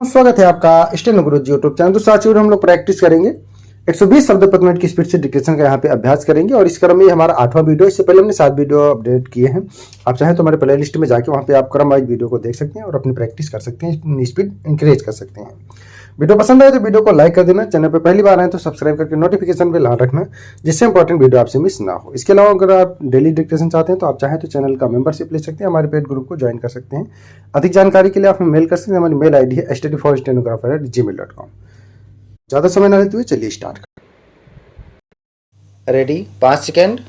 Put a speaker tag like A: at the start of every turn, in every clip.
A: स्वागत है आपका स्टेनो गुरुजी यूट्यूब चैनल। तो साथियों हम लोग प्रैक्टिस करेंगे 120 शब्द प्रति मिनट की स्पीड से डिक्टेशन का यहाँ पे अभ्यास करेंगे और इस क्रम में हमारा 8वां वीडियो। इससे पहले हमने 7 वीडियो अपडेट किए हैं। आप चाहें तो हमारे प्ले लिस्ट में जाके वहाँ पे आप क्रम वाइज वीडियो को देख सकते हैं और अपनी प्रैक्टिस कर सकते हैं, स्पीड इंक्रीज कर सकते हैं। वीडियो पसंद आए तो वीडियो को लाइक कर देना, चैनल पर पहली बार आए तो सब्सक्राइब करके नोटिफिकेशन पे लाल रखना, जिससे इंपॉर्टेंट वीडियो आपसे मिस ना हो। इसके अलावा अगर आप डेली डिक्टेशन चाहते हैं तो आप चाहें तो चैनल का मेंबरशिप ले सकते हैं, हमारे पेड ग्रुप को ज्वाइन कर सकते हैं। अधिक जानकारी के लिए आप हमें मेल कर सकते हैं। हमारी मेल आईडी है studyforstenographer@gmail.com। ज़्यादा समय न लेते हुए चलिए स्टार्ट करें।
B: Ready 5 second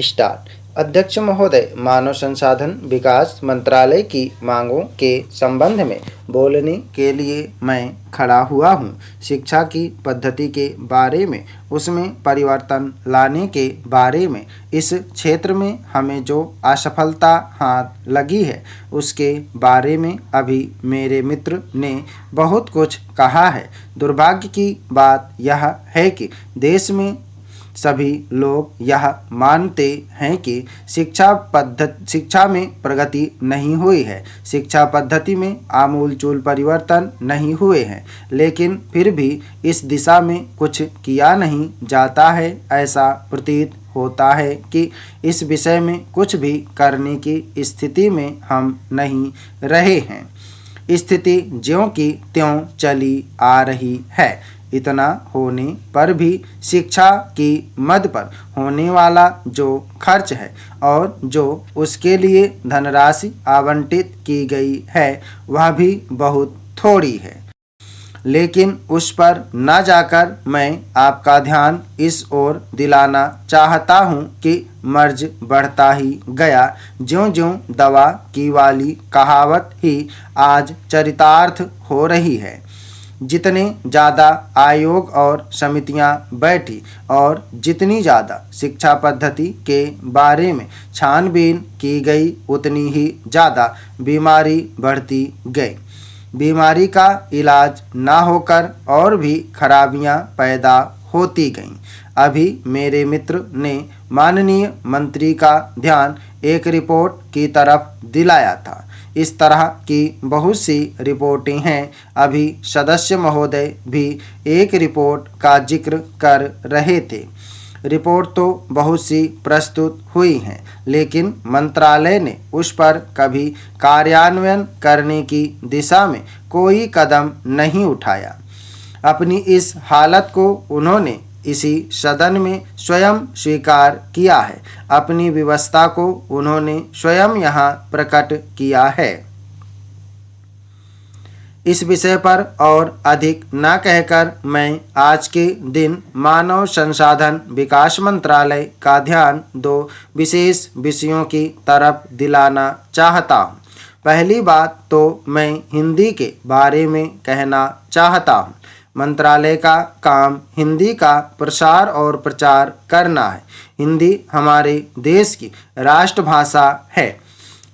B: start. अध्यक्ष महोदय, मानव संसाधन विकास मंत्रालय की मांगों के संबंध में बोलने के लिए मैं खड़ा हुआ हूँ। शिक्षा की पद्धति के बारे में, उसमें परिवर्तन लाने के बारे में, इस क्षेत्र में हमें जो असफलता हाथ लगी है उसके बारे में अभी मेरे मित्र ने बहुत कुछ कहा है। दुर्भाग्य की बात यह है कि देश में सभी लोग यह मानते हैं कि शिक्षा में प्रगति नहीं हुई है, शिक्षा पद्धति में आमूलचूल परिवर्तन नहीं हुए हैं, लेकिन फिर भी इस दिशा में कुछ किया नहीं जाता है। ऐसा प्रतीत होता है कि इस विषय में कुछ भी करने की स्थिति में हम नहीं रहे हैं। स्थिति ज्यों की त्यों चली आ रही है। इतना होने पर भी शिक्षा की मद पर होने वाला जो खर्च है और जो उसके लिए धनराशि आवंटित की गई है वह भी बहुत थोड़ी है। लेकिन उस पर न जाकर मैं आपका ध्यान इस ओर दिलाना चाहता हूँ कि मर्ज बढ़ता ही गया, ज्यों-ज्यों दवा की वाली कहावत ही आज चरितार्थ हो रही है। जितने ज़्यादा आयोग और समितियां बैठी और जितनी ज़्यादा शिक्षा पद्धति के बारे में छानबीन की गई उतनी ही ज़्यादा बीमारी बढ़ती गई। बीमारी का इलाज ना होकर और भी खराबियां पैदा होती गईं। अभी मेरे मित्र ने माननीय मंत्री का ध्यान एक रिपोर्ट की तरफ दिलाया था। इस तरह की बहुत सी रिपोर्टें हैं। अभी सदस्य महोदय भी एक रिपोर्ट का जिक्र कर रहे थे। रिपोर्ट तो बहुत सी प्रस्तुत हुई हैं, लेकिन मंत्रालय ने उस पर कभी कार्यान्वयन करने की दिशा में कोई कदम नहीं उठाया। अपनी इस हालत को उन्होंने इसी सदन में स्वयं स्वीकार किया है। अपनी व्यवस्था को उन्होंने स्वयं यहाँ प्रकट किया है। इस विषय पर और अधिक न कहकर मैं आज के दिन मानव संसाधन विकास मंत्रालय का ध्यान 2 विशेष विषयों की तरफ दिलाना चाहता हूँ। पहली बात तो मैं हिंदी के बारे में कहना चाहता हूँ। मंत्रालय का काम हिंदी का प्रसार और प्रचार करना है। हिंदी हमारे देश की राष्ट्रभाषा है।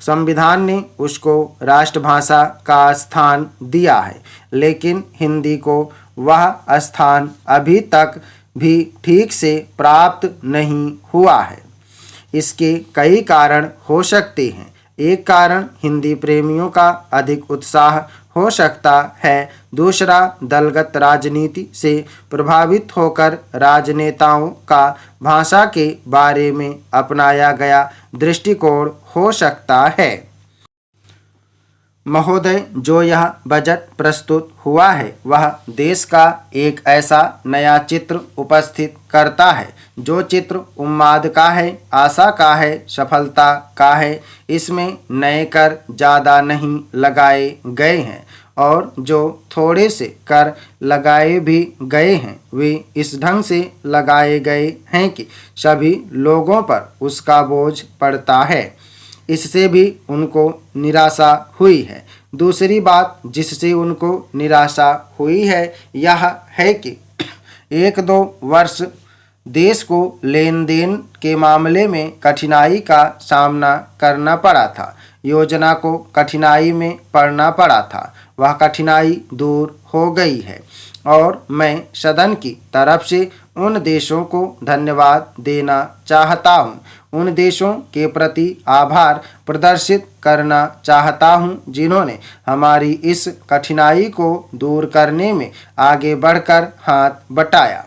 B: संविधान ने उसको राष्ट्रभाषा का स्थान दिया है, लेकिन हिंदी को वह स्थान अभी तक भी ठीक से प्राप्त नहीं हुआ है। इसके कई कारण हो सकते हैं। एक कारण हिंदी प्रेमियों का अधिक उत्साह हो सकता है। दूसरा, दलगत राजनीति से प्रभावित होकर राजनेताओं का भाषा के बारे में अपनाया गया दृष्टिकोण हो सकता है। महोदय, जो यह बजट प्रस्तुत हुआ है वह देश का एक ऐसा नया चित्र उपस्थित करता है, जो चित्र उन्माद का है, आशा का है, सफलता का है। इसमें नए कर ज़्यादा नहीं लगाए गए हैं और जो थोड़े से कर लगाए भी गए हैं वे इस ढंग से लगाए गए हैं कि सभी लोगों पर उसका बोझ पड़ता है। इससे भी उनको निराशा हुई है। दूसरी बात जिससे उनको निराशा हुई है यह है कि 1-2 वर्ष देश को लेन देन के मामले में कठिनाई का सामना करना पड़ा था। योजना को कठिनाई में पड़ना पड़ा था, वह कठिनाई दूर हो गई है और मैं सदन की तरफ से उन देशों को धन्यवाद देना चाहता हूँ। उन देशों के प्रति आभार प्रदर्शित करना चाहता हूँ जिन्होंने हमारी इस कठिनाई को दूर करने में आगे बढ़कर हाथ बटाया।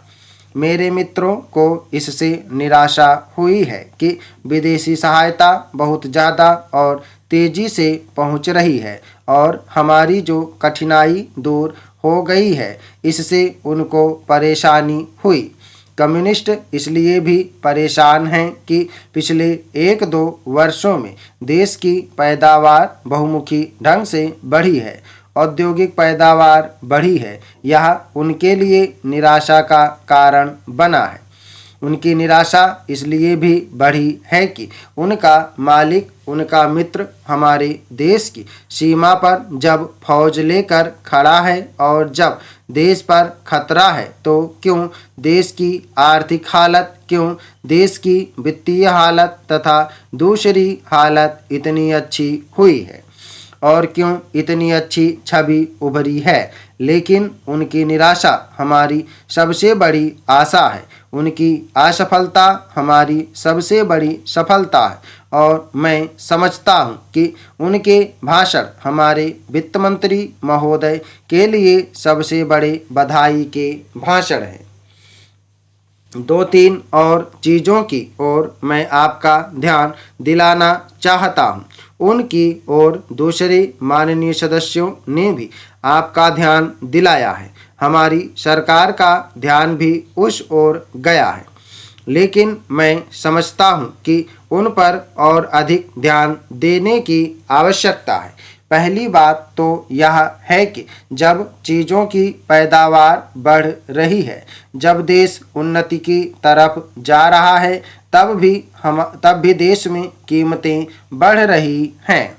B: मेरे मित्रों को इससे निराशा हुई है कि विदेशी सहायता बहुत ज़्यादा और तेज़ी से पहुंच रही है और हमारी जो कठिनाई दूर हो गई है इससे उनको परेशानी हुई। कम्युनिस्ट इसलिए भी परेशान हैं कि पिछले 1-2 वर्षों में देश की पैदावार बहुमुखी ढंग से बढ़ी है, औद्योगिक पैदावार बढ़ी है। यह उनके लिए निराशा का कारण बना है। उनकी निराशा इसलिए भी बढ़ी है कि उनका मालिक, उनका मित्र हमारे देश की सीमा पर जब फौज लेकर खड़ा है और जब देश पर खतरा है तो क्यों देश की आर्थिक हालत, क्यों देश की वित्तीय हालत तथा दूसरी हालत इतनी अच्छी हुई है और क्यों इतनी अच्छी छवि उभरी है। लेकिन उनकी निराशा हमारी सबसे बड़ी आशा है, उनकी असफलता हमारी सबसे बड़ी सफलता है और मैं समझता हूँ कि उनके भाषण हमारे वित्त मंत्री महोदय के लिए सबसे बड़े बधाई के भाषण हैं। 2-3 और चीज़ों की ओर मैं आपका ध्यान दिलाना चाहता हूँ। उनकी और दूसरे माननीय सदस्यों ने भी आपका ध्यान दिलाया है। हमारी सरकार का ध्यान भी उस ओर गया है, लेकिन मैं समझता हूँ कि उन पर और अधिक ध्यान देने की आवश्यकता है। पहली बात तो यह है कि जब चीज़ों की पैदावार बढ़ रही है, जब देश उन्नति की तरफ जा रहा है, तब भी देश में कीमतें बढ़ रही हैं।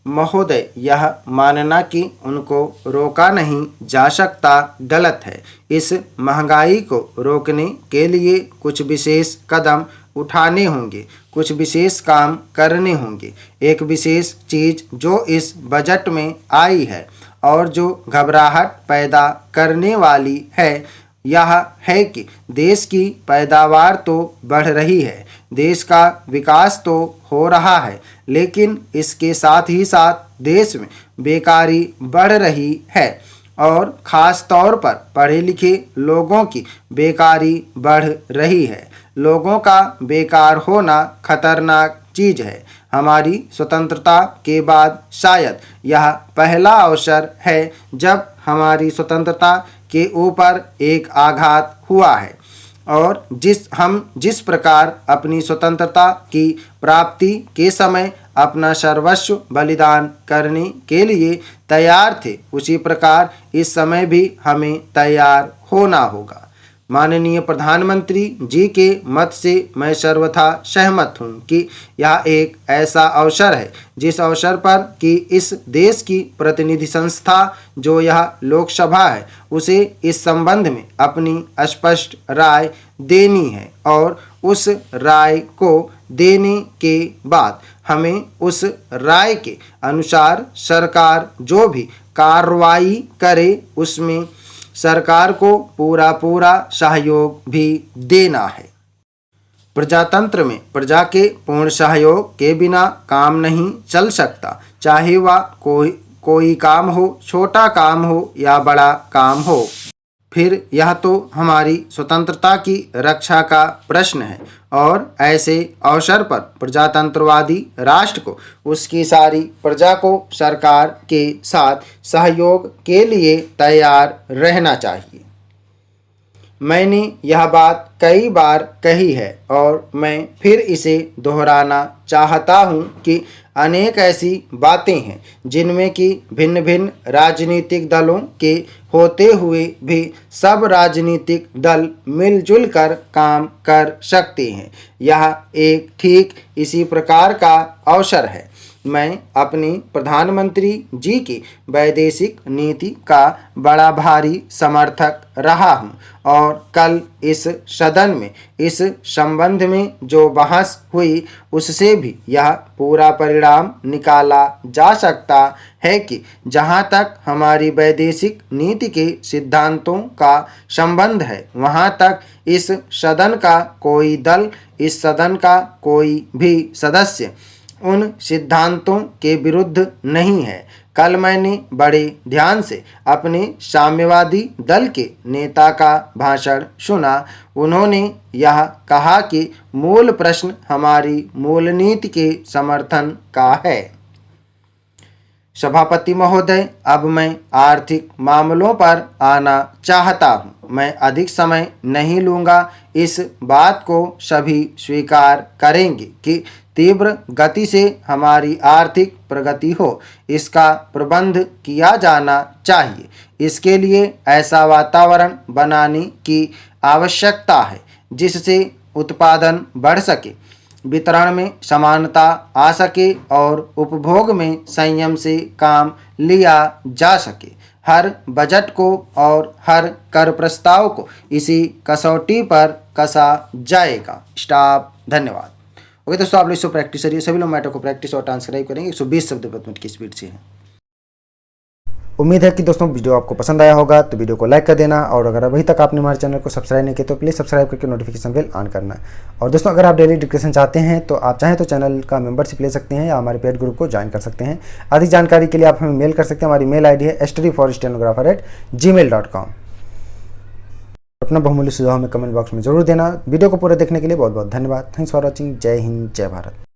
B: महोदय, यह मानना कि उनको रोका नहीं जा सकता गलत है। इस महंगाई को रोकने के लिए कुछ विशेष कदम उठाने होंगे, कुछ विशेष काम करने होंगे। एक विशेष चीज़ जो इस बजट में आई है और जो घबराहट पैदा करने वाली है यह है कि देश की पैदावार तो बढ़ रही है, देश का विकास तो हो रहा है, लेकिन इसके साथ ही साथ देश में बेकारी बढ़ रही है और ख़ास तौर पर पढ़े लिखे लोगों की बेकारी बढ़ रही है। लोगों का बेकार होना खतरनाक चीज़ है। हमारी स्वतंत्रता के बाद शायद यह पहला अवसर है जब हमारी स्वतंत्रता के ऊपर एक आघात हुआ है और जिस प्रकार अपनी स्वतंत्रता की प्राप्ति के समय अपना सर्वस्व बलिदान करने के लिए तैयार थे, उसी प्रकार इस समय भी हमें तैयार होना होगा। माननीय प्रधानमंत्री जी के मत से मैं सर्वथा सहमत हूँ कि यह एक ऐसा अवसर है जिस अवसर पर कि इस देश की प्रतिनिधि संस्था जो यह लोकसभा है उसे इस संबंध में अपनी स्पष्ट राय देनी है और उस राय को देने के बाद हमें उस राय के अनुसार सरकार जो भी कार्रवाई करे उसमें सरकार को पूरा सहयोग भी देना है। प्रजातंत्र में प्रजा के पूर्ण सहयोग के बिना काम नहीं चल सकता, चाहे वह कोई काम हो, छोटा काम हो या बड़ा काम हो। फिर यह तो हमारी स्वतंत्रता की रक्षा का प्रश्न है और ऐसे अवसर पर प्रजातंत्रवादी राष्ट्र को उसकी सारी प्रजा को सरकार के साथ सहयोग के लिए तैयार रहना चाहिए। मैंने यह बात कई बार कही है और मैं फिर इसे दोहराना चाहता हूँ कि अनेक ऐसी बातें हैं जिनमें कि भिन्न भिन्न राजनीतिक दलों के होते हुए भी सब राजनीतिक दल मिलजुल कर काम कर सकते हैं। यह एक ठीक इसी प्रकार का अवसर है। मैं अपनी प्रधानमंत्री जी की वैदेशिक नीति का बड़ा भारी समर्थक रहा हूं और कल इस सदन में इस संबंध में जो बहस हुई उससे भी यह पूरा परिणाम निकाला जा सकता है कि जहां तक हमारी वैदेशिक नीति के सिद्धांतों का संबंध है वहां तक इस सदन का कोई दल, इस सदन का कोई भी सदस्य उन सिद्धांतों के विरुद्ध नहीं है। कल मैंने बड़े ध्यान से अपने साम्यवादी दल के नेता का भाषण सुना। उन्होंने यह कहा कि मूल प्रश्न हमारी मूल नीति के समर्थन का है। सभापति महोदय, अब मैं आर्थिक मामलों पर आना चाहता हूं। मैं अधिक समय नहीं लूँगा। इस बात को सभी स्वीकार करेंगे कि तीव्र गति से हमारी आर्थिक प्रगति हो, इसका प्रबंध किया जाना चाहिए। इसके लिए ऐसा वातावरण बनाने की आवश्यकता है जिससे उत्पादन बढ़ सके, वितरण में समानता आ सके और उपभोग में संयम से काम लिया जा सके। हर बजट को और हर कर प्रस्ताव को इसी कसौटी पर कसा जाएगा। स्टॉप। धन्यवाद। ओके दोस्तों, आप लोग इसको प्रैक्टिस करिए। सभी लोग मैटर को प्रैक्टिस और ट्रांसक्राइब करेंगे। 120 शब्द प्रति मिनट की स्पीड से है। उम्मीद है कि दोस्तों वीडियो आपको पसंद आया होगा, तो वीडियो को लाइक कर देना और अगर अभी तक आपने हमारे चैनल को सब्सक्राइब नहीं किया तो प्लीज़ सब्सक्राइब करके नोटिफिकेशन बेल ऑन करना। और दोस्तों, अगर आप डेली डिस्कशन चाहते हैं तो आप चाहें तो चैनल का मेंबरशिप ले सकते हैं या हमारे पेड ग्रुप को ज्वाइन कर सकते हैं। अधिक जानकारी के लिए आप हमें मेल कर सकते हैं। हमारी मेल ID है studyforstenographer@gmail.com। अपना बहुमूल्य सुझाव हमें कमेंट बॉक्स में जरूर देना। वीडियो को पूरा देखने के लिए बहुत बहुत धन्यवाद। Thanks for watching. जय हिंद, जय भारत।